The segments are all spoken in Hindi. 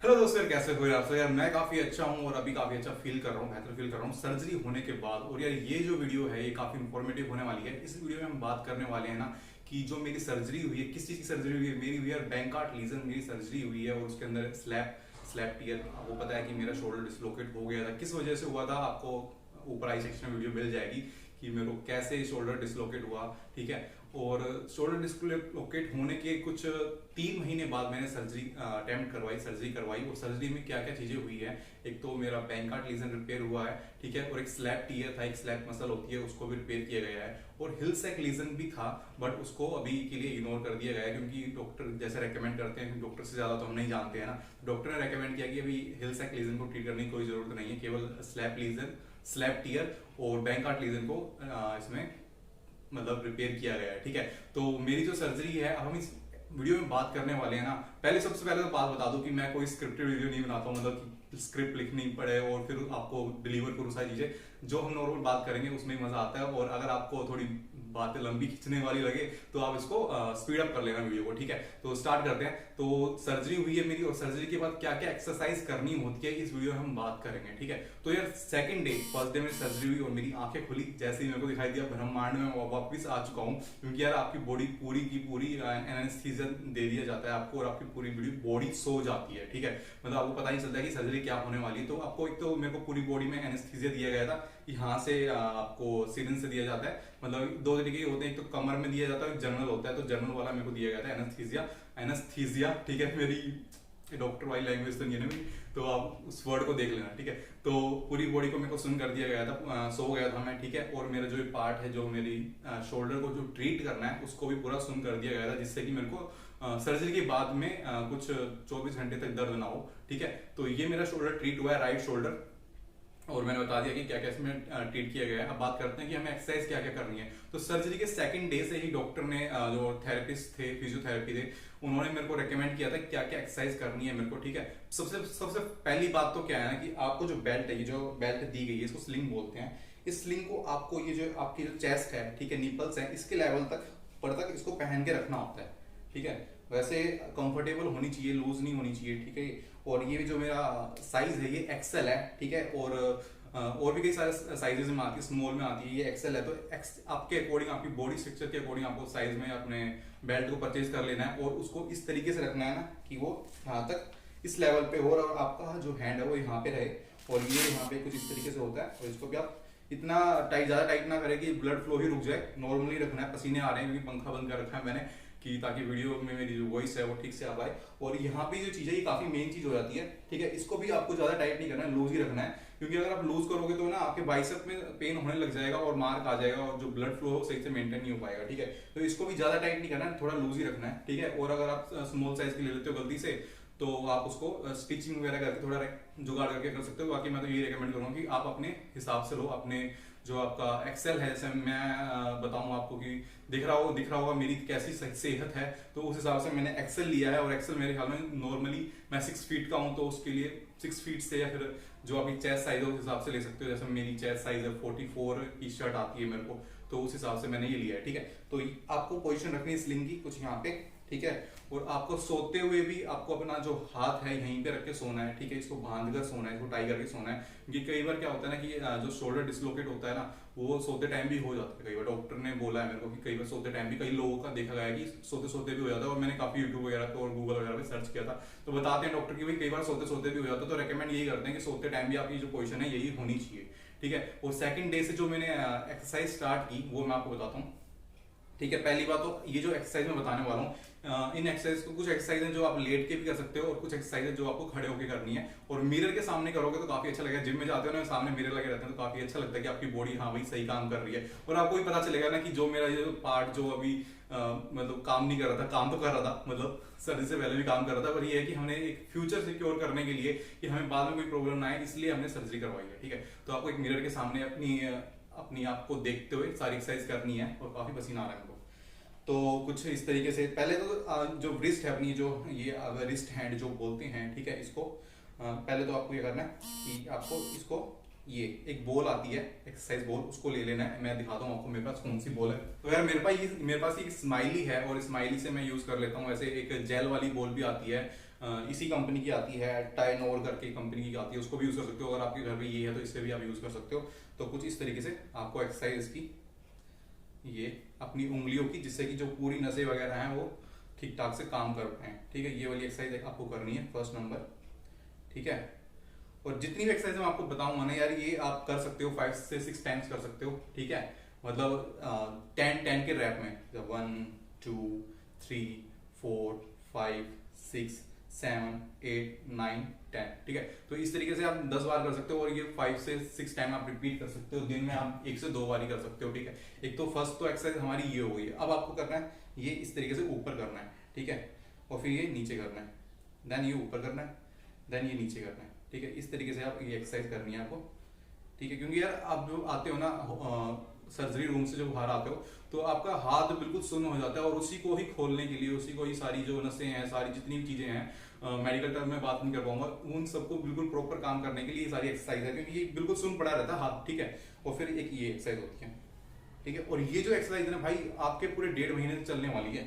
हेलो दोस्तों यार, कैसे हो यार। तो यार मैं काफी अच्छा हूँ और अभी काफी अच्छा फील कर रहा हूँ, बेहतर फील कर रहा हूँ सर्जरी होने के बाद। और यार ये जो वीडियो है ये काफी इंफॉर्मेटिव होने वाली है। इस वीडियो में हम बात करने वाले हैं ना कि जो मेरी सर्जरी हुई है, किस चीज की सर्जरी हुई है। मेरी हुई है बैंकार्ड लीजन, मेरी सर्जरी हुई है और उसके अंदर स्लैप स्लैप टीयर। आपको पता है कि मेरा शोल्डर डिसलोकेट हो गया था, किस वजह से हुआ था आपको ऊपर आई सेक्शन में वीडियो मिल जाएगी कि मेरे को कैसे शोल्डर डिसलोकेट हुआ, ठीक है। और शोल्डर डिसलोकेट होने के कुछ 3 महीने बाद मैंने सर्जरी अटेम्प्ट करवाई, सर्जरी करवाई। और सर्जरी में क्या क्या चीजें हुई है, एक तो मेरा बैंकार्ड लीजन रिपेयर हुआ है, ठीक है। और एक स्लैप टीयर था, एक स्लैप मसल होती है, उसको भी रिपेयर किया गया है। और हिल सैक लीजन भी था, बट उसको अभी के लिए इग्नोर कर दिया गया है क्योंकि डॉक्टर जैसे रेकमेंड करते हैं, डॉक्टर से ज्यादा तो हम नहीं जानते हैं ना। डॉक्टर ने रेकमेंड किया कि अभी हिल सैक लीजन को ट्रीट करने की कोई जरूरत नहीं है, केवल स्लैप लीजन, स्लैप टीयर और बैंकार्ड लीजन को इसमें मतलब रिपेयर किया गया है, ठीक है। तो मेरी जो सर्जरी है, अब हम इस वीडियो में बात करने वाले हैं ना। पहले सबसे पहले तो बात बता दूं कि मैं कोई स्क्रिप्टेड वीडियो नहीं बनाता हूं, मतलब कि स्क्रिप्ट लिखनी पड़े और फिर आपको डिलीवर करूं सारी चीजें। जो हम नॉर्मल बात करेंगे उसमें ही मजा आता है। और अगर आपको थोड़ी बातें लंबी खींचने वाली लगे तो आप इसको स्पीड अप कर लेना वीडियो को, ठीक है। तो स्टार्ट करते हैं। तो सर्जरी हुई है मेरी और सर्जरी के बाद क्या क्या एक्सरसाइज करनी होती है इस वीडियो में हम बात करेंगे, ठीक है। तो यार सेकंड डे, फर्स्ट डे में सर्जरी हुई और मेरी आंखें खुली, जैसे ही मेरे को दिखाई दिया ब्रह्मांड में वापस आ चुका हूँ। क्योंकि यार आपकी बॉडी पूरी की पूरी एनेस्थीसिया दे दिया जाता है आपको और आपकी पूरी बॉडी सो जाती है, ठीक है। मतलब आपको पता नहीं चलता कि सर्जरी क्या होने वाली है। तो आपको एक तो मेरे को पूरी बॉडी में एनेस्थीसिया दिया गया था, यहाँ से आपको सिरिंज से दिया जाता है। मतलब दो तरीके के होते हैं, एक तो कमर में दिया जाता है, एक जनरल होता है। तो जनरल वाला मेरे को दिया गया था एनेस्थीसिया, एनेस्थीसिया, ठीक है। मेरी डॉक्टर वाली लैंग्वेज तो नहीं है ना, तो आप उस वर्ड को देख लेना, ठीक है। तो पूरी बॉडी को मेरे को सुन कर दिया गया था, सो गया था मैं, ठीक है। और मेरा जो पार्ट है, जो मेरी शोल्डर को जो ट्रीट करना है उसको भी पूरा सुन कर दिया गया था, जिससे कि मेरे को सर्जरी के बाद में कुछ 24 घंटे तक दर्द ना हो, ठीक है। तो ये मेरा शोल्डर ट्रीट हुआ है, राइट शोल्डर। और मैंने बता दिया कि क्या क्या इसमें ट्रीट किया गया है। अब बात करते हैं कि हमें एक्सरसाइज क्या क्या करनी है। तो सर्जरी के सेकंड डे से ही डॉक्टर ने, जो थेरेपिस्ट थे, फिजियोथेरेपी थे, उन्होंने मेरे को रेकमेंड किया था क्या क्या एक्सरसाइज करनी है मेरे को, ठीक है। सबसे सबसे पहली बात तो क्या है ना कि आपको जो बेल्ट है, ये जो बेल्ट दी गई है, इसको स्लिंग बोलते हैं। इस स्लिंग को आपको, ये जो आपकी जो चेस्ट है, ठीक है, निपल्स है, इसके लेवल तक ऊपर तक इसको पहन के रखना होता है, ठीक है। वैसे कंफर्टेबल होनी चाहिए, लूज नहीं होनी चाहिए, ठीक है। और ये जो मेरा साइज है ये एक्सेल है, ठीक है। और भी कई सारे साइजेस में आती है, स्मॉल में आती है, ये एक्सेल है। तो आपके अकॉर्डिंग, आपकी बॉडी स्ट्रक्चर के अकॉर्डिंग आपको साइज में अपने बेल्ट को परचेज कर लेना है और उसको इस तरीके से रखना है ना कि वो यहाँ तक इस लेवल पे हो और आपका जो हैंड है वो यहाँ पे रहे। और ये यहाँ पे कुछ इस तरीके से होता है। और इसको भी आप इतना टाइट, ज्यादा टाइट ना करें कि ब्लड फ्लो ही रुक जाए, नॉर्मली रखना है। पसीने आ रहे हैं क्योंकि पंखा बंद कर रखा है मैंने, कि ताकि वीडियो में मेरी जो वॉइस है वो ठीक से आ पाए। और यहाँ पे जो चीज है ये काफी मेन चीज हो जाती है, ठीक है। इसको भी आपको ज्यादा टाइट नहीं करना है, लूज ही रखना है। क्योंकि अगर आप लूज करोगे तो ना आपके बाइसेप में पेन होने लग जाएगा और मार्क आ जाएगा और जो ब्लड फ्लो सही से मेंटेन नहीं हो पाएगा, ठीक है। तो इसको भी ज्यादा टाइट नहीं करना है, थोड़ा लूज ही रखना है, ठीक है। और अगर आप स्मॉल साइज की ले लेते हो गलती से तो आप उसको स्टिचिंग वगैरह करके थोड़ा जुगाड़ करके कर सकते हो। बाकी मैं तो यही रिकमेंड करूंगा कि आप अपने हिसाब से लो, अपने जो आपका एक्सेल है, जैसे मैं बताऊं आपको कि दिख रहा होगा मेरी कैसी सेहत है, तो उस हिसाब से मैंने एक्सेल लिया है। और एक्सेल मेरे ख्याल में नॉर्मली मैं 6 फीट का हूं, तो उसके लिए 6 फीट से या फिर जो आपकी चेस्ट साइज है उस हिसाब से ले सकते हो। जैसे मेरी चेस्ट साइज है 44 की शर्ट आती है मेरे को, तो उस हिसाब से मैंने ये लिया है, ठीक है। तो आपको पोजिशन रखनी है स्लिंग की कुछ यहाँ पे, ठीक है। और आपको सोते हुए भी आपको अपना जो हाथ है यहीं पे रख के सोना है, ठीक है। इसको बांध कर सोना है, इसको टाई करके सोना है। क्योंकि कई बार क्या होता है ना कि जो शोल्डर डिसलोकेट होता है ना, वो सोते टाइम भी हो जाता है। कई बार डॉक्टर ने बोला है मेरे को कि कई बार सोते टाइम भी, कई लोगों का देखा गया है कि सोते सोते भी हो जाता है। और मैंने काफी यूट्यूब वगैरह पे और गूगल वगैरह पे सर्च किया था, तो बताते हैं डॉक्टर की भाई कई बार सोते सोते भी हो जाता है। तो रेकमेंड यही करते हैं कि सोते टाइम भी आपकी जो पोजिशन है यही होनी चाहिए, ठीक है। और सेकंड डे से जो मैंने एक्सरसाइज स्टार्ट की वो मैं आपको बताता हूँ, ठीक है। पहली बात तो ये जो एक्सरसाइज मैं बताने वाला हूँ, इन एक्सरसाइज को, कुछ एक्सरसाइज है जो आप लेट के भी कर सकते हो और कुछ एक्सरसाइज है जो आपको खड़े होकर करनी है। और मिरर के सामने करोगे तो काफी अच्छा लगेगा। जिम में जाते हो ना, सामने मिरर लगे रहते हैं तो काफी अच्छा लगता है कि आपकी बॉडी हाँ भाई सही काम कर रही है। और आपको भी पता चलेगा ना कि जो मेरा ये पार्ट जो अभी मतलब काम नहीं कर रहा था, काम तो कर रहा था, मतलब सर्जरी से पहले भी काम कर रहा था, पर ये है कि हमने एक फ्यूचर सिक्योर करने के लिए कि हमें बाद में कोई प्रॉब्लम ना आए, इसलिए हमने सर्जरी करवाई है, ठीक है। तो आपको एक मिरर के सामने अपनी आपको देखते हुए सारी एक्सरसाइज करनी है। और काफी पसीना आ रहा है हमको। तो कुछ इस तरीके से पहले तो जो रिस्ट है अपनी, जो ये रिस्ट हैंड जो बोलते हैं, ठीक है, इसको पहले तो आपको ये करना है कि आपको इसको, ये एक बॉल आती है एक्सरसाइज बॉल, उसको ले लेना है। मैं दिखाता हूँ आपको मेरे पास कौन सी बॉल है। तो यार मेरे पास एक स्माइली है और स्माइली से मैं यूज कर लेता हूँ। वैसे एक जेल वाली बॉल भी आती है, इसी कंपनी की आती है, टाइनोर करके कंपनी की आती है, उसको भी यूज कर सकते हो। अगर आपके घर में ये है तो इससे भी आप यूज कर सकते हो। तो कुछ इस तरीके से आपको एक्सरसाइज इसकी ये अपनी उंगलियों की, जिससे कि जो पूरी नसें वगैरह हैं वो ठीक ठाक से काम कर पाए। ठीक है, ये वाली एक्सरसाइज आपको करनी है फर्स्ट नंबर। ठीक है, और जितनी भी एक्सरसाइज मैं आपको बताऊंगा ना यार, ये आप कर सकते हो 5 से 6 टाइम्स कर सकते हो। ठीक है, मतलब 10 के रैप में, जब 1 2 3 4 5 6 7 8 9 10। ठीक है, तो इस तरीके से आप 10 बार कर सकते हो, और ये 5 से 6 टाइम आप रिपीट कर सकते हो। दिन में आप 1 से 2 बार ही कर सकते हो। ठीक है, एक तो फर्स्ट तो एक्सरसाइज हमारी ये हो गई है। अब आपको करना है ये इस तरीके से ऊपर करना है। ठीक है, और फिर ये नीचे करना है, देन ये ऊपर करना है, देन ये नीचे करना है। ठीक है, इस तरीके से आप ये एक्सरसाइज करनी है आपको। ठीक है, क्योंकि यार आप जो आते हो ना सर्जरी रूम से, जो बाहर आते हो तो आपका हाथ बिल्कुल सुन्न हो जाता है, और उसी को ही खोलने के लिए, उसी को ही सारी जो नसें हैं, सारी जितनी भी चीजें हैं, मेडिकल टर्म में बात नहीं कर पाऊंगा, उन सबको बिल्कुल प्रॉपर काम करने के लिए ये सारी एक्सरसाइज है, क्योंकि ये बिल्कुल सुन्न पड़ा रहता है हाथ। ठीक है, और फिर एक ये एक्सरसाइज होती है। ठीक है, और ये जो एक्सरसाइज है ना भाई, आपके पूरे 1.5 महीने तक चलने वाली है,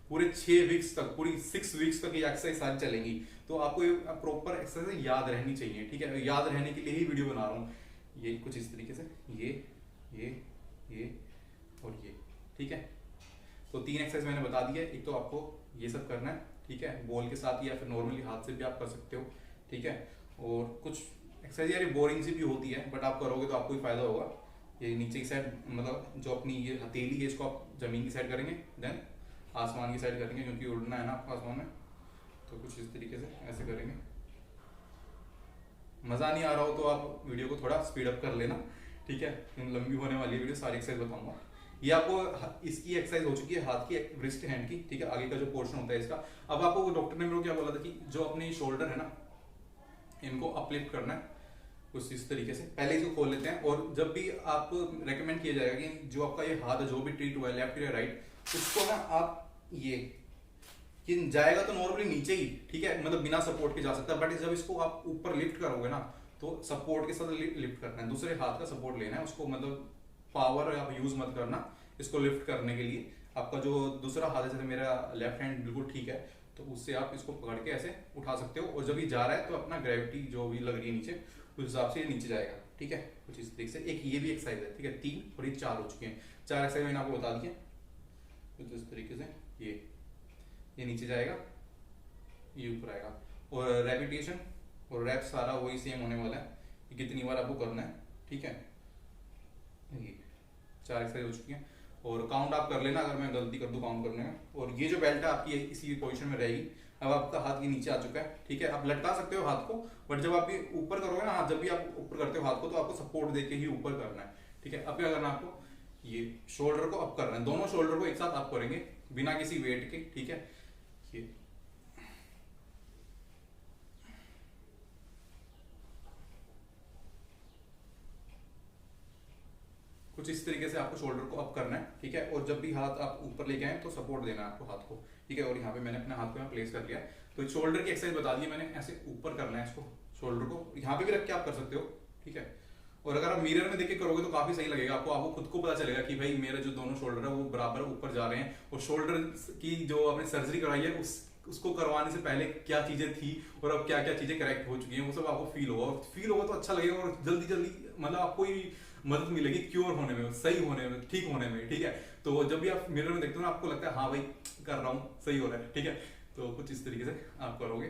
पूरे 6 वीक्स तक, पूरी 6 वीक्स तक ये एक्सरसाइज सारी चलेंगी। तो आपको ये प्रॉपर एक्सरसाइज याद रहनी चाहिए। ठीक है, याद रहने के लिए ही वीडियो बना रहा हूँ। ये कुछ इस तरीके से, ये और ये। ठीक है, तो 3 एक्सरसाइज मैंने बता दी है। एक तो आपको ये सब करना है, ठीक है, बॉल के साथ या फिर नॉर्मली हाथ से भी आप कर सकते हो। ठीक है, और कुछ एक्सरसाइज यार बोरिंग सी भी होती है, बट आप करोगे तो आपको ही फायदा होगा। ये नीचे की साइड, मतलब जो अपनी ये हथेली है, इसको आप जमीन की साइड करेंगे, देन आसमान की साइड करेंगे, क्योंकि उड़ना है ना आपको आसमान में। तो कुछ इस तरीके से ऐसे करेंगे। मजा नहीं आ रहा हो तो आप वीडियो को थोड़ा स्पीड अप कर लेना। ठीक है, लंबी होने वाली वीडियो, सारी एक्सरसाइज बताऊंगा। ये आपको इसकी एक्सरसाइज हो चुकी है हाथ की, रिस्ट हैंड की। ठीक है, आगे का जो पोर्शन होता है इसका। अब आपको डॉक्टर ने मेरे को क्या बोला था कि जो अपने शोल्डर है ना, इनको अपलिफ्ट करना है कुछ इस तरीके से। पहले इसको खोल लेते हैं, और जब भी आपको रेकमेंड किया जाएगा कि जो आपका ये हाथ है, जो भी ट्रीट हुआ है लेफ्ट या राइट, उसको ना आप ये जाएगा तो नॉर्मली नीचे ही, ठीक है, मतलब बिना सपोर्ट के जा सकता है, बट जब इसको आप ऊपर लिफ्ट करोगे ना, तो सपोर्ट के साथ लिफ्ट करना है, दूसरे हाथ का सपोर्ट लेना है उसको, मतलब पावर आप यूज मत करना इसको लिफ्ट करने के लिए। आपका जो दूसरा हाथ है, जैसे मेरा लेफ्ट हैंड बिल्कुल ठीक है, तो उससे आप इसको पकड़ के ऐसे उठा सकते हो, और जब ये जा रहा है तो अपना ग्रेविटी जो भी लग रही है नीचे, उस हिसाब से ये नीचे जाएगा। ठीक है, कुछ इस तरीके से। एक ये भी एक्सरसाइज है। ठीक है, 3 और ये 4 हो चुके हैं। 4 एक्सरसाइज मैंने आपको बता दी है कुछ इस तरीके से। ये नीचे जाएगा, ये ऊपर आएगा, और रेपिटेशन और रैप सारा वही सेम होने वाला है कि कितनी बार आपको करना है। ठीक है, ये 4 एक्सरसाइज हो चुकी हैं, और काउंट आप कर लेना अगर मैं गलती कर दूं काउंट करने में। और ये जो बेल्ट है आपकी इसी पोजीशन में रहेगी। अब आपका हाथ ये नीचे आ चुका है। ठीक है, आप लटका सकते हो हाथ को, बट जब आप ये ऊपर करोगे ना हाथ, जब भी आप ऊपर करते हो हाथ को, तो आपको सपोर्ट देके ही ऊपर करना है। ठीक है, अब क्या करना है आपको, ये शोल्डर को अप करना है, दोनों शोल्डर को एक साथ अप करेंगे बिना किसी वेट के। ठीक है, ये कुछ इस तरीके से आपको शोल्डर को अप करना है। ठीक है, और जब भी हाथ आप ऊपर लेके आए तो सपोर्ट देना है आपको हाथ को। ठीक है, और यहाँ पे मैंने अपने हाथ को यहाँ प्लेस कर लिया। तो शोल्डर की एक्सरसाइज बता दी मैंने, ऐसे ऊपर करना है इसको, शोल्डर को यहाँ पे भी रख के आप कर सकते हो। ठीक है, और अगर आप मिरर में देख के करोगे तो काफी सही लगेगा आपको। आपको खुद को पता चलेगा कि भाई मेरे जो दोनों शोल्डर है वो बराबर ऊपर जा रहे हैं, और शोल्डर की जो आपने सर्जरी करवाई है उसको करवाने से पहले क्या चीजें थी और अब क्या क्या चीजें करेक्ट हो चुकी हैं, वो सब आपको फील होगा। और फील होगा तो अच्छा लगेगा, और जल्दी जल्दी मतलब आपको ही मदद मिलेगी क्योर होने में, सही होने में, ठीक होने में। ठीक है, तो जब भी आप मिरर में देखते हो ना, आपको लगता है हाँ भाई कर रहा हूँ, सही हो रहा है। ठीक है, तो कुछ इस तरीके से आप करोगे।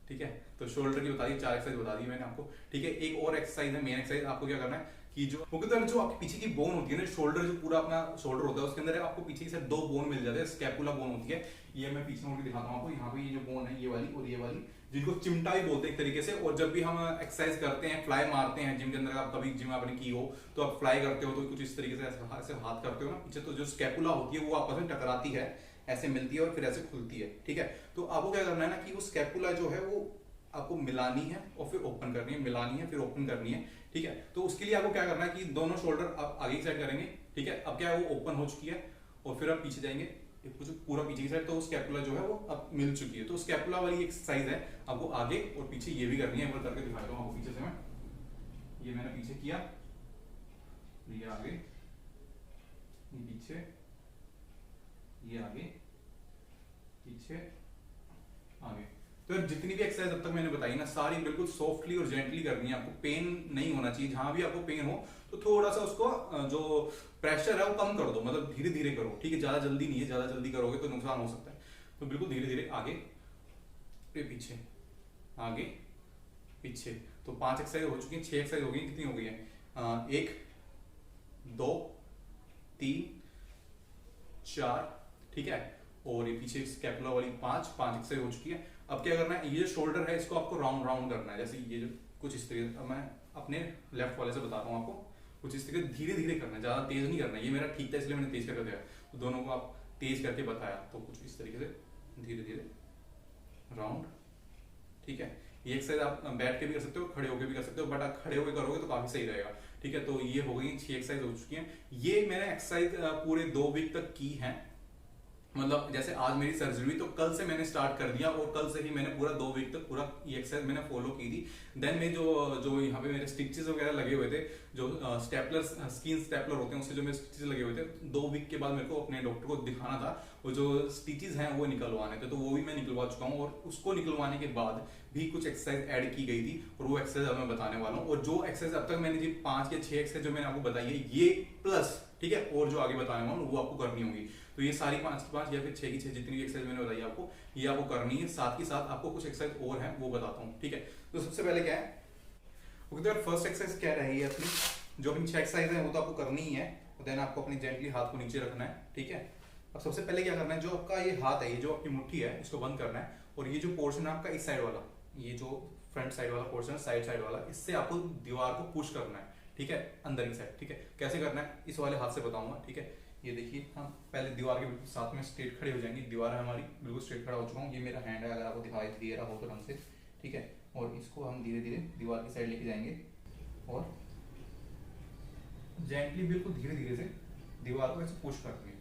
ठीक है, तो शोल्डर की बता दी, 4 एक्सरसाइज बता दी मैंने आपको। ठीक है, एक और एक्सरसाइज है, मेन एक्सरसाइज। आपको क्या करना है कि जो जो आपके पीछे की बोन होती है ना, शोल्डर जो पूरा अपना शोल्डर होता है, उसके अंदर आपको पीछे की साइड 2 बोन मिल जाते हैं, स्कैपुला बोन होती है। ये मैं पीछे मुड़ के दिखाता हूँ आपको। यहाँ पे ये जो बोन है, ये वाली और ये वाली, जिनको चिमटा भी बोलते हैं एक तरीके से। और जब भी हम एक्सरसाइज करते हैं, फ्लाई मारते हैं जिम के अंदर, आप कभी जिम आपने की हो तो आप फ्लाई करते हो तो कुछ इस तरीके से ऐसे हाथ करते हो ना पीछे, तो जो स्कैपुला होती है वो आपस में टकराती है, ऐसे मिलती है और फिर ऐसे खुलती है। ठीक है, तो आपको क्या करना है ना कि वो स्कैपुला जो है वो आपको मिलानी है और फिर ओपन करनी है, मिलानी है फिर ओपन करनी है। ठीक है, तो उसके लिए आपको क्या करना है कि दोनों शोल्डर आप आगे की साइड करेंगे। ठीक है, अब क्या है वो ओपन हो चुकी है, और फिर आप पीछे जाएंगे पूरा पीछे की साइड, तो स्कैपुला जो है वो अब मिल चुकी है। तो स्कैपुला वाली एक्सरसाइज है, आपको आगे और पीछे ये भी करनी है। एक बार करके दिखाता हूँ आपको पीछे से मैं। ये मैंने पीछे किया, ये आगे, ये पीछे, ये आगे, पीछे, आगे। तो यार जितनी भी एक्सरसाइज अब तक मैंने बताई ना, सारी बिल्कुल सॉफ्टली और जेंटली करनी है। आपको पेन नहीं होना चाहिए, जहां भी आपको पेन हो तो थोड़ा सा उसको जो प्रेशर है वो कम कर दो, मतलब धीरे धीरे करो, ठीक है। ज्यादा जल्दी नहीं है, ज्यादा जल्दी करोगे तो नुकसान हो सकता है। तो बिल्कुल धीरे धीरे आगे फिर पीछे, आगे पीछे। तो 5 एक्सरसाइज हो चुकी है, 6 एक्सरसाइज हो गई, कितनी हो गई है? 1 2 3 4, ठीक है। और ये पीछे स्कैपुला वाली 5 एक्सरसाइज हो चुकी है। अब क्या करना है, ये जो शोल्डर है इसको आपको राउंड राउंड करना है, जैसे ये जो कुछ इस तरीके। अब मैं अपने लेफ्ट वाले से बता रहा हूँ आपको, कुछ इस तरीके धीरे धीरे करना है, ज्यादा तेज नहीं करना है। ये मेरा ठीक था इसलिए मैंने तेज करके दिया, तो दोनों को आप तेज करके बताया। तो कुछ इस तरीके से धीरे धीरे राउंड, ठीक है। ये एक्सरसाइज आप बैठ के भी कर सकते हो, खड़े होकर भी कर सकते हो, बट आप खड़े होकर करोगे तो काफी सही रहेगा, ठीक है। तो ये हो गई 6 एक्सरसाइज हो चुकी हैं। ये मैंने एक्सरसाइज पूरे 2 वीक तक की है, मतलब जैसे आज मेरी सर्जरी हुई तो कल से मैंने स्टार्ट कर दिया, और कल से ही मैंने पूरा 2 वीक तक पूरा ये एक्सरसाइज मैंने फॉलो की थी। देन में जो यहाँ पे मेरे स्टिचेस वगैरह लगे हुए थे, जो स्टेपलर स्किन स्टेपलर होते हैं उससे जो मेरे स्टिचेस लगे हुए थे, 2 वीक के बाद मेरे को अपने डॉक्टर को दिखाना था, वो जो स्टिचेस हैं वो निकलवाने थे। तो वो भी मैं निकलवा चुका हूँ, और उसको निकलवाने के बाद भी कुछ एक्सरसाइज ऐड की गई थी, और वो एक्सरसाइज अब मैं बताने वाला हूँ। और जो एक्सरसाइज अब तक मैंने जी 5 या 6 एक्सरसाइज जो मैंने आपको बताई है, ये प्लस, ठीक है, और जो आगे बताने वाला हूँ वो आपको करनी होगी। तो ये सारी 5 की 5 या फिर 6 की 6 जितनी भी एक्सरसाइज मैंने बताई आपको, ये आपको करनी है। साथ ही साथ आपको कुछ एक्सरसाइज और है वो बताता हूँ, ठीक है। तो सबसे पहले क्या है, फर्स्ट एक्सरसाइज क्या रही है अपनी, जो अपनी 6 एक्सरसाइज है वो तो आपको करनी ही है। देन आपको अपनी जेंटली हाथ को नीचे रखना है, ठीक है। अब सबसे पहले क्या करना है, जो आपका ये हाथ है, ये जो आपकी मुट्ठी है, इसको बंद करना है। और ये जो पोर्शन है आपका इस साइड वाला, ये जो फ्रंट साइड वाला पोर्शन है, साइड वाला, इससे आपको दीवार को पुश करना है, ठीक है, अंदर की साइड, ठीक है। कैसे करना है इस वाले हाथ से बताऊंगा, ठीक है। ये देखिए, हम पहले दीवार के बिल्कुल साथ में स्ट्रेट खड़े हो जाएंगे। दीवार है हमारी, बिल्कुल स्ट्रेट खड़ा हो चुका हूँ। ये मेरा हैंड है, अगर आपको दिखाई दे रहा हो तो ढंग से, ठीक है। और इसको हम धीरे धीरे दीवार की साइड लेके जाएंगे, और जेंटली बिल्कुल धीरे धीरे से दीवार को ऐसे पुश करेंगे,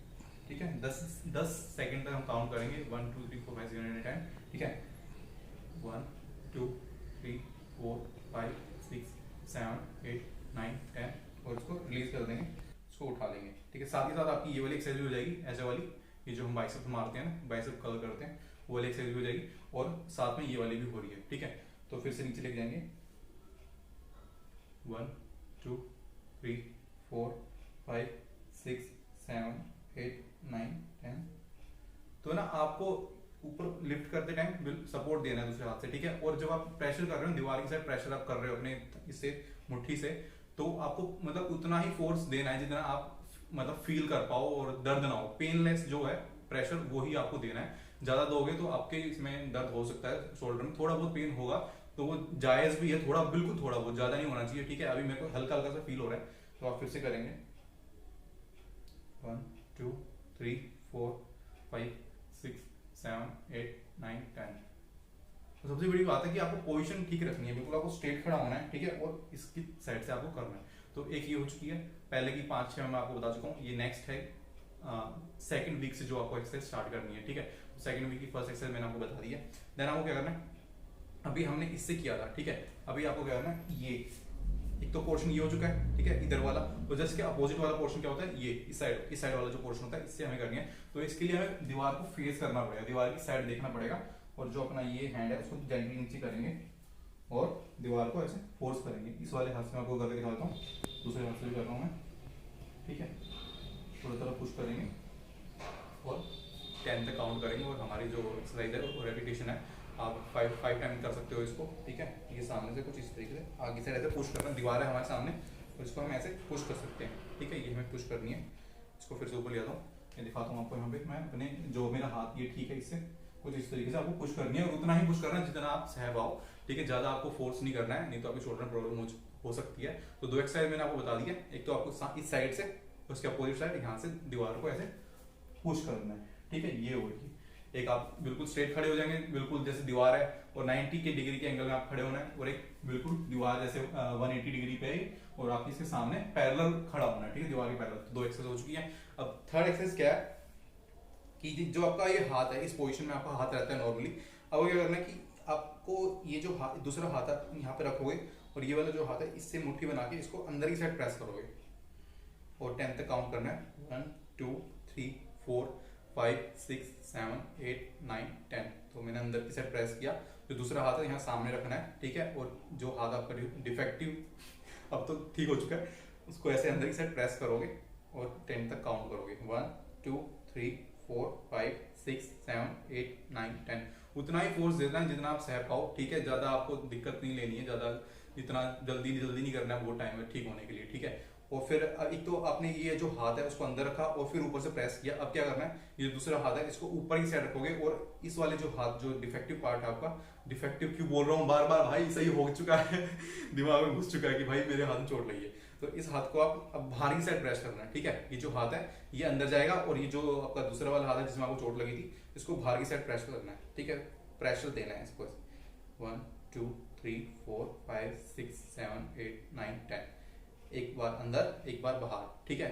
ठीक है। 10 सेकंड तक हम काउंट करेंगे, 1 2 3 4 5 6 7 8 9 10, ठीक है। 1 2 3 4 5 6 7 8 9 10, और इसको रिलीज कर देंगे, इसको उठा लेंगे, ठीक है। साथ ही साथ आपकी ये वाली एक्सरसाइज भी हो जाएगी, ऐसे वाली, ये जो हम बाइसेप मारते हैं ना, बाइसेप कर्ल करते हैं, वो वाली एक्सरसाइज भी हो जाएगी, और साथ में ये वाली भी हो रही है, ठीक है। तो फिर से नीचे लेके जाएंगे, 1 2 3 4 5 6 7 8 9 10। तो ना आपको ऊपर लिफ्ट करते टाइम सपोर्ट देना है दूसरे हाथ से, ठीक है। और जब आप प्रेशर कर रहे हो दीवार की साइड, प्रेशर आप कर रहे हो अपने इससे मुट्ठी से, तो आपको मतलब उतना ही फोर्स देना है जितना आप मतलब फील कर पाओ और दर्द ना हो। पेनलेस जो है प्रेशर वो ही आपको देना है। ज्यादा दोगे तो आपके इसमें दर्द हो सकता है, शोल्डर में थोड़ा बहुत पेन होगा, तो वो जायज भी है, थोड़ा बिल्कुल थोड़ा बहुत, ज्यादा नहीं होना चाहिए, ठीक है। अभी मेरे को हल्का हल्का सा फील हो रहा है, तो आप फिर से करेंगे, 1 2 3 4 5 6 7 8 9 10। तो सबसे बड़ी बात है कि आपको पोजीशन ठीक रखनी है, बिल्कुल आपको स्ट्रेट खड़ा होना है, ठीक है। और इसकी साइड से आपको करना है। तो एक ये हो चुकी है, पहले की 5-6 मैं आपको बता चुका हूँ। ये नेक्स्ट है सेकंड वीक से जो आपको एक्सरसाइज स्टार्ट करनी है, ठीक है। सेकंड वीक की फर्स्ट एक्सरसाइज मैंने आपको बता दी है। देन आपको क्या करना है, अभी हमने इससे किया था, ठीक है। अभी आपको क्या करना है, ये एक तो पोर्शन ये हो चुका है, ठीक है, इधर वाला। और जैसे अपोजिट वाला पोर्शन क्या होता है, ये इस साइड वाला जो पोर्शन होता है, इससे हमें करनी है। तो इसके लिए हमें दीवार को फेस करना पड़ेगा, दीवार की साइड देखना पड़ेगा, और जो अपना ये हैंड है उसको जेंटली नीचे करेंगे, और दीवार को ऐसे फोर्स करेंगे। इस वाले हाथ से मैं आपको करके दिखाता हूँ, दूसरे हाथ से भी कर रहा हूँ मैं, ठीक है। थोड़ा थोड़ा पुश करेंगे, और 10 तक काउंट करेंगे। और हमारी जो एक्सरसाइज है वो रेपिटेशन है, आप 5 टाइम कर सकते हो इसको, ठीक है। ये सामने से कुछ इस तरीके से आगे से ऐसे पुश करना, दीवार है हमारे सामने, और इसको हम ऐसे पुश कर सकते हैं, ठीक है। ये हमें पुश करनी है। इसको फिर से ऊपर ले आता हूँ, मैं दिखाता हूँ आपको। यहाँ पे मैं अपने जो मेरा हाथ ये ठीक है, इससे कुछ इस तरीके से आपको पुश करनी है, और उतना ही पुश करना है जितना आप सह पाओ, ठीक है। ज्यादा आपको फोर्स नहीं करना है, नहीं तो आपकी शोल्डर प्रॉब्लम हो सकती है। तो 2 एक्सरसाइज मैंने आपको बता दी है, एक तो आपको इस साइड से, उसके अपोजिट साइड यहाँ से दीवार को ऐसे पुश करना है, ठीक है। ये होगी एक, आप बिल्कुल स्ट्रेट खड़े हो जाएंगे, बिल्कुल जैसे दीवार है, और 90 के डिग्री के एंगल में आप खड़े होना है, और एक बिल्कुल दीवार जैसे 180 डिग्री पे है, और आप इसके सामने पैरेलल खड़ा होना है, ठीक है, दीवार के पैरेलल। तो 2 एक्सरसाइज हो चुकी है। अब थर्ड एक्सरसाइज क्या है कि जो आपका ये हाथ है, इस पोजीशन में आपका हाथ रहता है नॉर्मली। अब क्या करना है कि आपको ये जो हाथ, दूसरा हाथ आप यहाँ पे रखोगे, और ये वाला जो हाथ है इससे मुट्ठी बना के इसको अंदर की साइड प्रेस करोगे, और 10 तक काउंट करना है, 1 2 3 4 5 6 7 8 9 10। तो मैंने अंदर की साइड प्रेस किया, जो दूसरा हाथ है यहाँ सामने रखना है, ठीक है। और जो हाथ आपका डिफेक्टिव अब तो ठीक हो चुका है, उसको ऐसे अंदर की साइड प्रेस करोगे और 10 तक काउंट करोगे। 1 2 3 4 5 6 7 8 9 10। उतना ही फोर्स देना है जितना आप सह पाओ, ठीक है। ज्यादा आपको दिक्कत नहीं लेनी है, ज्यादा इतना जल्दी जल्दी नहीं करना है वो टाइम है ठीक होने के लिए, ठीक है। और फिर एक तो आपने ये जो हाथ है उसको अंदर रखा और फिर ऊपर से प्रेस किया। अब क्या करना है, ये दूसरा हाथ है इसको ऊपर की साइड रखोगे और इस वाले जो हाथ जो डिफेक्टिव पार्ट है आपका, डिफेक्टिव क्यों बोल रहा हूँ बार बार भाई, सही हो चुका है दिमाग में घुस चुका है कि भाई मेरे हाथ में चोट लगी है। तो इस हाथ को आप अब बाहर की साइड प्रेस करना है, ठीक है। ये जो हाथ है ये अंदर जाएगा और ये जो आपका दूसरा वाला हाथ है जिसमें आपको चोट लगी थी इसको बाहर की साइड प्रेस करना है, ठीक है। प्रेशर देना है इसको 1 2 3 4 5 6 7 8 9 10। एक बार अंदर एक बार बाहर, ठीक है।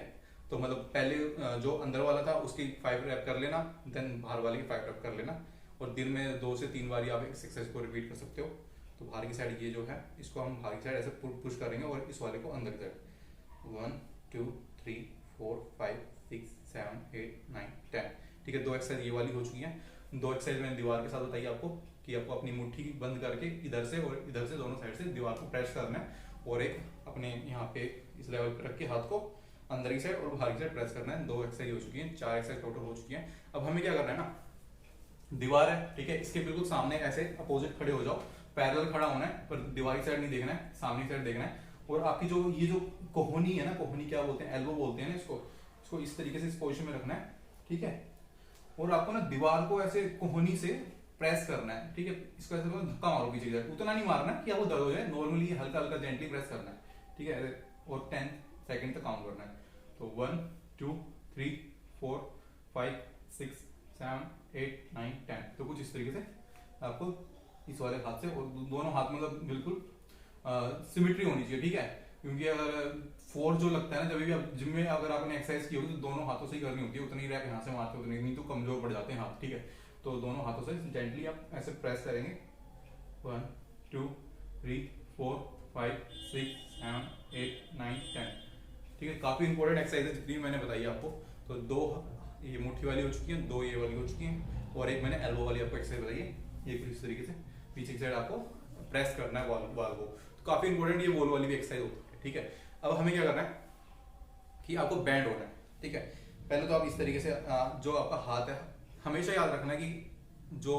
तो मतलब पहले जो अंदर वाला था उसकी 5 रैप कर लेना, देन बाहर वाले की 5 रैप कर लेना। और दिन में 2 से 3 बार आप इस एक्सरसाइज को रिपीट कर सकते हो। तो बाहर की साइड ये जो है इसको हम बाहर की साइड ऐसे पुश करेंगे और इस वाले को अंदर की साइड 1 2 3 4 5 6 7 8 9 10, ठीक है। 2 एक्सरसाइज ये वाली हो चुकी है। 2 एक्सरसाइज मैंने दीवार के साथ बताई आपको कि आपको अपनी मुट्ठी बंद करके इधर से और इधर से दोनों साइड से दीवार को प्रेस करना है और एक अपने यहाँ पे इस लेवल पे रख के हाथ को अंदर की साइड और बाहर की साइड प्रेस करना है। 2 एक्सरसाइज हो चुकी हैं, 4 एक्सरसाइज टोटल हो चुकी हैं। अब हमें क्या करना है ना, दीवार है, ठीक है, इसके बिल्कुल सामने ऐसे अपोजिट खड़े हो जाओ, पैरेलल खड़ा होना है, पर दीवार की साइड नहीं देखना है, सामने की साइड देखना है। और आपकी जो ये जो कोहनी है ना, कोहनी क्या बोलते हैं, एल्बो बोलते हैं ना इसको इस तरीके से इस पोजीशन में रखना है, ठीक है। और आपको ना दीवार को ऐसे कोहनी से प्रेस करना है, ठीक है। इसको ऐसे धक्का मारो पीछे की तरफ, उतना नहीं मारना कि आपको दर्द हो जाए, नॉर्मली हल्का हल्का जेंटली प्रेस करना है, ठीक है। और 10 सेकंड तक काउंट करना है। तो 1 2 3 4 5 6 7 8 9 10। तो कुछ इस तरीके से आपको इस वाले हाथ से और दोनों हाथ मतलब बिल्कुल सिमिट्री होनी चाहिए, ठीक है। क्योंकि अगर फोर्स जो लगता है ना, जब भी आप जिम में अगर आपने एक्सरसाइज की होगी तो दोनों हाथों से ही करनी होती है, उतनी रैप यहाँ से मारते उतनी नहीं तो कमजोर पड़ जाते हैं हाथ, ठीक है। तो दोनों हाथों से जेंटली आप ऐसे प्रेस करेंगे। 1 2 3 4 5 6 7 8 9 10, ठीक है। काफी इंपॉर्टेंट एक्सरसाइज है जितनी मैंने बताई आपको। तो 2 ये मुट्ठी वाली हो चुकी है, 2 ये वाली हो चुकी है और एक मैंने एल्बो वाली आपको एक्सरसाइज बताई है। ये कुछ इस तरीके से पीछे की साइड आपको प्रेस करना है वॉल को। तो काफी इंपॉर्टेंट ये वॉल वाली भी एक्सरसाइज होती है, ठीक है। अब हमें क्या करना है कि आपको बैंड होना है, ठीक है। पहले तो आप इस तरीके से जो आपका हाथ है हमेशा याद रखना कि जो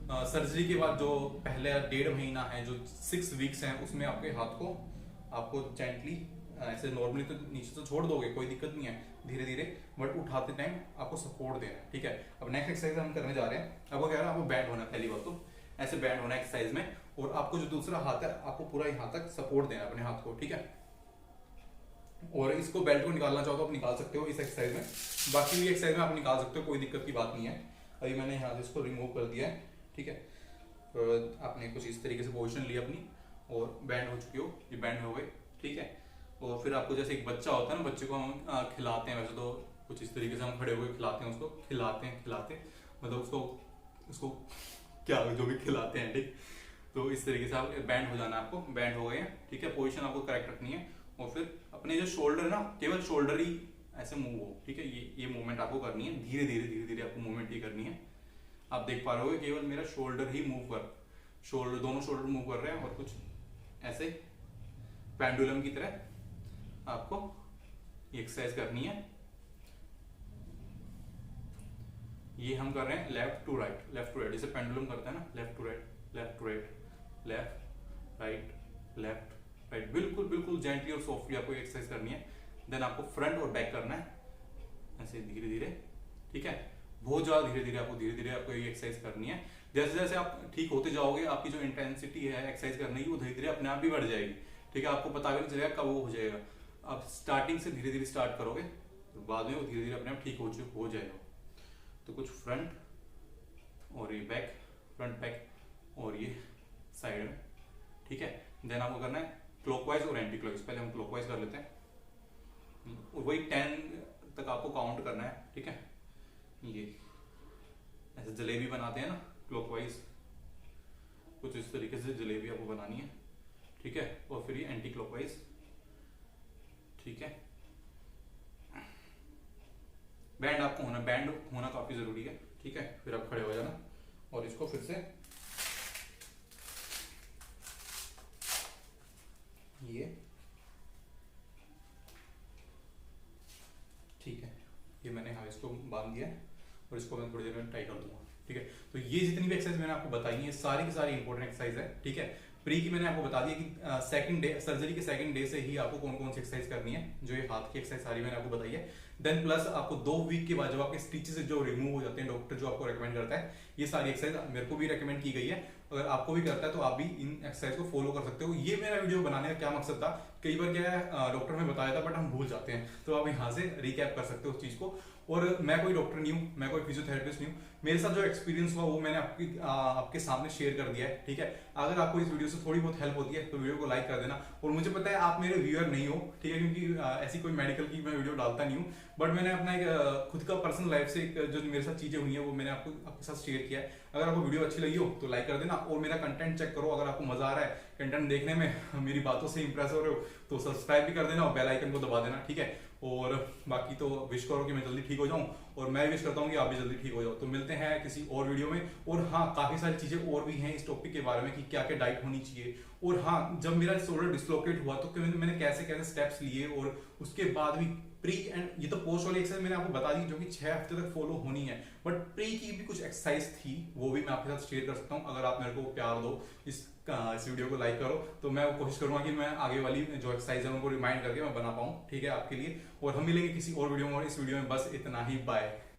सर्जरी के बाद जो पहले 1.5 महीना है, जो 6 वीक्स हैं, उसमें आपके हाथ को आपको जेंटली ऐसे नॉर्मली तो नीचे तो छोड़ दोगे, कोई दिक्कत नहीं है, धीरे धीरे बट उठाते टाइम आपको सपोर्ट देना है, ठीक है। अब नेक्स्ट एक्सरसाइज हम करने जा रहे हैं। अब वो कह रहा है आपको बैंड होना है, पहली बात तो ऐसे बैंड होना है एक्सरसाइज में। और आपको जो दूसरा हाथ है आपको पूरा यहाँ तक सपोर्ट देना है अपने हाथ को, ठीक है। और इसको बेल्ट को निकालना चाहो तो आप निकाल सकते हो इस एक्सरसाइज में, बाकी भी एक्सरसाइज में आप निकाल सकते हो, कोई दिक्कत की बात नहीं है। अभी मैंने यहाँ से इसको रिमूव कर दिया है, ठीक है। तो आपने कुछ इस तरीके से पोजीशन ली अपनी और बैंड हो चुकी हो, ये बैंड हो गए, ठीक है। और फिर आपको जैसे एक बच्चा होता है ना, बच्चे को हम खिलाते हैं, वैसे तो कुछ इस तरीके से हम खड़े होकर खिलाते हैं उसको, खिलाते मतलब उसको क्या जो भी खिलाते हैं, ठीक। तो इस तरीके से आप बैंड हो जाना, आपको बैंड हो गए हैं, ठीक है। पोजीशन आपको करेक्ट रखनी है और फिर अपने जो शोल्डर ना, केवल शोल्डर ही ऐसे मूव हो, ठीक है। ये मूवमेंट आपको करनी है, धीरे धीरे आपको मूवमेंट ये करनी है। आप देख पा रहे हो केवल मेरा शोल्डर ही मूव कर, शोल्डर दोनों शोल्डर मूव कर रहे हैं और कुछ ऐसे पेंडुलम की तरह आपको ये एक्सरसाइज करनी है। ये हम कर रहे हैं लेफ्ट टू राइट, जैसे पेंडुलम करते हैं ना, left to right, left right, बिल्कुल जेंटली और सॉफ्टली आपको एक्सरसाइज करनी है। देन आपको फ्रंट और बैक करना है ऐसे धीरे धीरे, ठीक है। बहुत ज्यादा धीरे धीरे आपको ये एक्सरसाइज करनी है। जैसे जैसे आप ठीक होते जाओगे आपकी जो इंटेंसिटी है एक्सरसाइज करने की वो धीरे धीरे अपने आप ही बढ़ जाएगी, ठीक है। आपको पता भी नहीं चलेगा कब वो हो जाएगा। आप स्टार्टिंग से धीरे धीरे स्टार्ट करोगे तो बाद में वो धीरे धीरे अपने आप ठीक हो जाएगा। तो कुछ फ्रंट और ये बैक, फ्रंट बैक और ये साइड में, ठीक है। देन आपको करना है क्लॉकवाइज और एंटी क्लॉकवाइज। पहले हम क्लॉकवाइज कर लेते हैं और वही 10 तक आपको काउंट करना है, ठीक है। ये ऐसे जलेबी बनाते हैं ना क्लॉकवाइज, कुछ इस तरीके से जलेबी आपको बनानी है, ठीक है। और फिर ये एंटी क्लॉकवाइज, ठीक है। बैंड आपको होना काफी जरूरी है, ठीक है। फिर आप खड़े हो जाना और इसको फिर से ये ठीक है, ये मैंने हाँ इसको बांध दिया है और इसको मैं थोड़ी देर में ट्राई कर दूंगा। ठीक है, तो ये जितनी भी एक्सरसाइज मैंने आपको बताई है सारी की सारी इंपॉर्टेंट एक्सरसाइज है। ठीक है, प्री की मैंने आपको बता दिया कि सेकंड डे, सर्जरी के सेकंड डे से ही आपको कौन कौन सी एक्सरसाइज करनी है, जो ये हाथ की एक्सरसाइज सारी मैंने आपको बताई है। देन प्लस आपको 2 वीक के बाद जब आपके स्टिचेस जो रिमूव हो जाते हैं, डॉक्टर जो आपको रेकमेंड करता है, ये सारी एक्सरसाइज मेरे को भी रेकमेंड की गई है। अगर आपको भी करता है तो आप भी इन एक्सरसाइज को फॉलो कर सकते हो। ये मेरा वीडियो बनाने का क्या मकसद था, कई बार क्या है डॉक्टर ने बताया था बट हम भूल जाते हैं, तो आप यहाँ से रिकैप कर सकते हो उस चीज को। और मैं कोई डॉक्टर नहीं हूँ, मैं कोई फिजियोथेरेपिस्ट नहीं हूँ, मेरे साथ जो एक्सपीरियंस हुआ वो मैंने आपके सामने शेयर कर दिया है। ठीक है, अगर आपको इस वीडियो से थोड़ी बहुत हेल्प होती है तो वीडियो को लाइक कर देना। और मुझे पता है आप मेरे व्यूअर नहीं हो, ठीक है, क्योंकि ऐसी कोई मेडिकल की मैं वीडियो डालता नहीं हूँ, बट मैंने अपना एक खुद का पर्सनल लाइफ से जो मेरे साथ चीजें हुई है वो मैंने आपके साथ शेयर किया है। अगर आपको वीडियो अच्छी लगी हो तो लाइक कर देना और मेरा कंटेंट चेक करो। अगर आपको मजा आ रहा है कंटेंट देखने में, मेरी बातों से इंप्रेस हो रहे हो, तो सब्सक्राइब भी कर देना और बेल आइकन को दबा देना। ठीक है, और बाकी तो विश करो कि मैं जल्दी ठीक हो जाऊं और मैं विश करता हूं कि आप भी जल्दी ठीक हो जाओ। तो मिलते हैं किसी और वीडियो में। और हाँ, काफी सारी चीजें और भी हैं इस टॉपिक के बारे में कि क्या क्या डाइट होनी चाहिए। और हाँ, जब मेरा शोल्डर डिस्लोकेट हुआ तो मैंने कैसे कैसे स्टेप्स लिए, और उसके बाद भी प्री एंड ये तो पोस्ट वाली एक्सरसाइज मैंने आपको बता दी जो कि 6 हफ्ते तक फॉलो होनी है, बट प्री की भी कुछ एक्सरसाइज थी वो भी मैं आपके साथ शेयर कर सकता हूँ। अगर आप मेरे को प्यार दो, इस वीडियो को लाइक करो, तो मैं कोशिश करूंगा कि मैं आगे वाली जो एक्सरसाइज है उनको रिमाइंड करके मैं बना पाऊँ। ठीक है, आपके लिए। और हम मिलेंगे किसी और वीडियो में, और इस वीडियो में बस इतना ही। बाय।